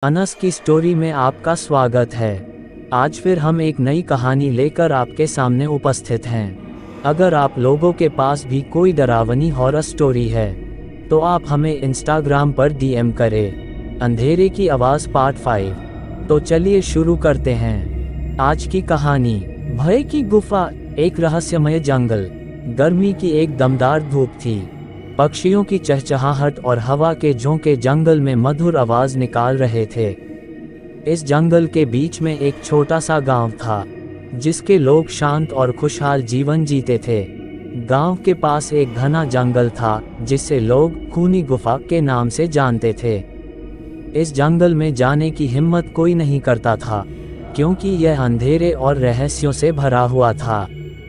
अनस की स्टोरी में आपका स्वागत है। आज फिर हम एक नई कहानी लेकर आपके सामने उपस्थित हैं। अगर आप लोगों के पास भी कोई डरावनी हॉरर स्टोरी है तो आप हमें इंस्टाग्राम पर डीएम करें। अंधेरे की आवाज़ पार्ट 5। तो चलिए शुरू करते हैं आज की कहानी। भय की गुफा। एक रहस्यमय जंगल। गर्मी की एक दमदार धूप थी। पक्षियों की चहचहाहट और हवा के झोंके जंगल में मधुर आवाज निकाल रहे थे। इस जंगल के बीच में एक छोटा सा गांव था जिसके लोग शांत और खुशहाल जीवन जीते थे। गांव के पास एक घना जंगल था जिसे लोग खूनी गुफा के नाम से जानते थे। इस जंगल में जाने की हिम्मत कोई नहीं करता था क्योंकि यह अंधेरे और रहस्यों से भरा हुआ था।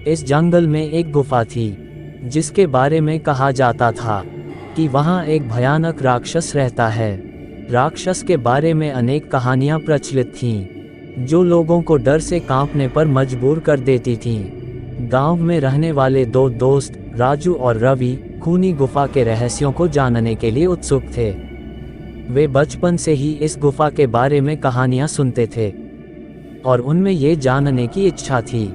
इस जंगल में एक गुफा थी जिसके बारे में कहा जाता था कि वहाँ एक भयानक राक्षस रहता है। राक्षस के बारे में अनेक कहानियाँ प्रचलित थीं जो लोगों को डर से कांपने पर मजबूर कर देती थीं। गांव में रहने वाले दो दोस्त राजू और रवि खूनी गुफा के रहस्यों को जानने के लिए उत्सुक थे। वे बचपन से ही इस गुफा के बारे में कहानियाँ सुनते थे और उनमें ये जानने की इच्छा थी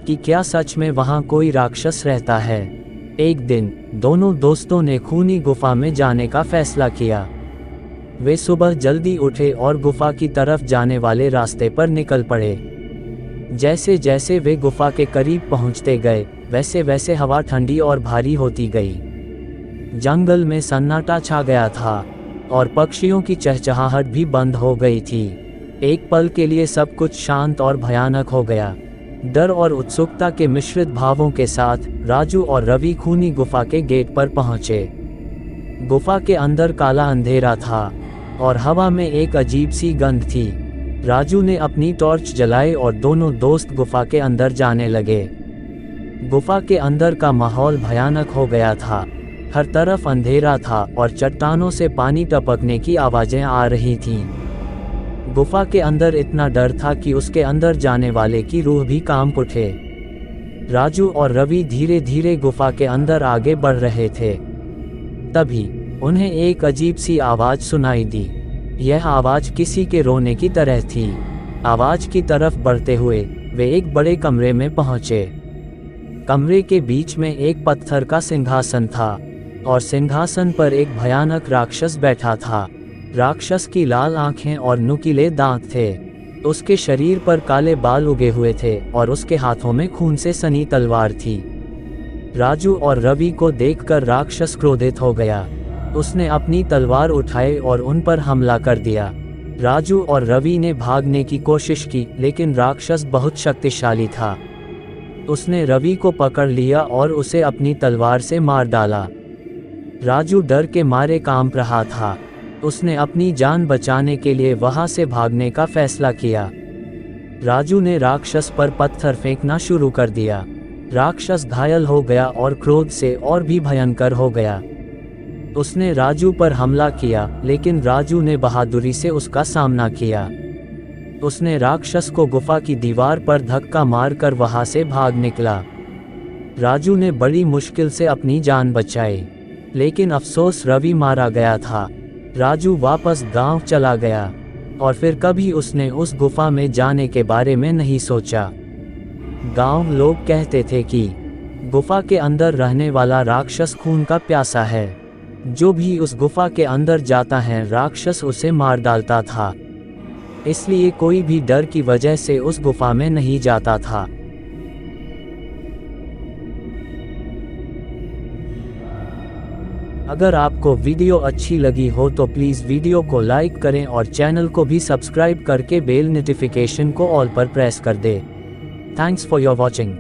कि क्या सच में वहाँ कोई राक्षस रहता है। एक दिन दोनों दोस्तों ने खूनी गुफा में जाने का फैसला किया। वे सुबह जल्दी उठे और गुफा की तरफ जाने वाले रास्ते पर निकल पड़े। जैसे जैसे वे गुफा के करीब पहुंचते गए वैसे वैसे हवा ठंडी और भारी होती गई। जंगल में सन्नाटा छा गया था और पक्षियों की चहचहाहट भी बंद हो गई थी। एक पल के लिए सब कुछ शांत और भयानक हो गया। डर और उत्सुकता के मिश्रित भावों के साथ राजू और रवि खूनी गुफा के गेट पर पहुंचे। गुफा के अंदर काला अंधेरा था और हवा में एक अजीब सी गंध थी। राजू ने अपनी टॉर्च जलाई और दोनों दोस्त गुफा के अंदर जाने लगे। गुफा के अंदर का माहौल भयानक हो गया था। हर तरफ अंधेरा था और चट्टानों से पानी टपकने की आवाज़ें आ रही थीं। गुफा के अंदर इतना डर था कि उसके अंदर जाने वाले की रूह भी कांप उठे। राजू और रवि धीरे धीरे गुफा के अंदर आगे बढ़ रहे थे। तभी उन्हें एक अजीब सी आवाज़ सुनाई दी। यह आवाज़ किसी के रोने की तरह थी। आवाज़ की तरफ बढ़ते हुए वे एक बड़े कमरे में पहुंचे। कमरे के बीच में एक पत्थर का सिंहासन था और सिंहासन पर एक भयानक राक्षस बैठा था। राक्षस की लाल आंखें और नुकीले दांत थे। उसके शरीर पर काले बाल उगे हुए थे और उसके हाथों में खून से सनी तलवार थी। राजू और रवि को देखकर राक्षस क्रोधित हो गया। उसने अपनी तलवार उठाई और उन पर हमला कर दिया। राजू और रवि ने भागने की कोशिश की लेकिन राक्षस बहुत शक्तिशाली था। उसने रवि को पकड़ लिया और उसे अपनी तलवार से मार डाला। राजू डर के मारे कांप रहा था। उसने अपनी जान बचाने के लिए वहां से भागने का फैसला किया। राजू ने राक्षस पर पत्थर फेंकना शुरू कर दिया। राक्षस घायल हो गया और क्रोध से और भी भयंकर हो गया। उसने राजू पर हमला किया लेकिन राजू ने बहादुरी से उसका सामना किया। उसने राक्षस को गुफा की दीवार पर धक्का मारकर वहां से भाग निकला। राजू ने बड़ी मुश्किल से अपनी जान बचाई लेकिन अफसोस रवि मारा गया था। राजू वापस गांव चला गया और फिर कभी उसने उस गुफा में जाने के बारे में नहीं सोचा। गांव लोग कहते थे कि गुफा के अंदर रहने वाला राक्षस खून का प्यासा है। जो भी उस गुफा के अंदर जाता है राक्षस उसे मार डालता था। इसलिए कोई भी डर की वजह से उस गुफा में नहीं जाता था। अगर आपको वीडियो अच्छी लगी हो तो प्लीज़ वीडियो को लाइक करें और चैनल को भी सब्सक्राइब करके बेल नोटिफिकेशन को ऑल पर प्रेस कर दें। Thanks for your watching.